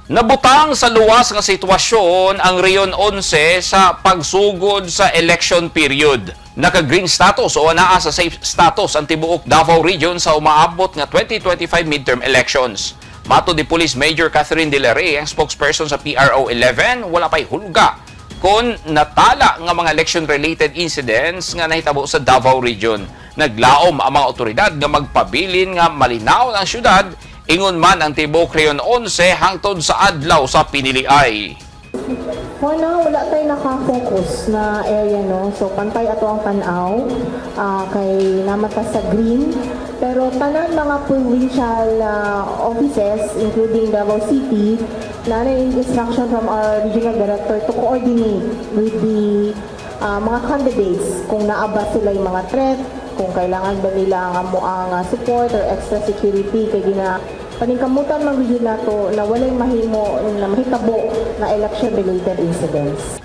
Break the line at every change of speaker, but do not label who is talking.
Nabutang sa luwas nga sitwasyon ang Rion 11 sa pagsugod sa election period. Naka-green status o naa sa safe status ang tibuok Davao Region sa umaabot nga 2025 midterm elections. Mato di Police Major Catherine De La Rey, ang spokesperson sa PRO 11, wala pa'y hulga kung natala nga mga election-related incidents nga nahitabo sa Davao Region. Naglaom ang mga otoridad nga magpabilin nga malinaw ang syudad, ingon man ang tibok Rion 11 hangtod sa adlaw sa piniliay.
Wala tayo naka-focus na area, no? So, pantay ato ang tanaw, kay namata sa green. Pero tanan mga provincial offices, including Davao City, na instruction from our regional director to coordinate with the mga candidates kung naaba sila yung mga threat, kung kailangan ba nila ang support or extra security kay paningkamutan ng region nato na walay mahimo na mahitabo na election-related incidents.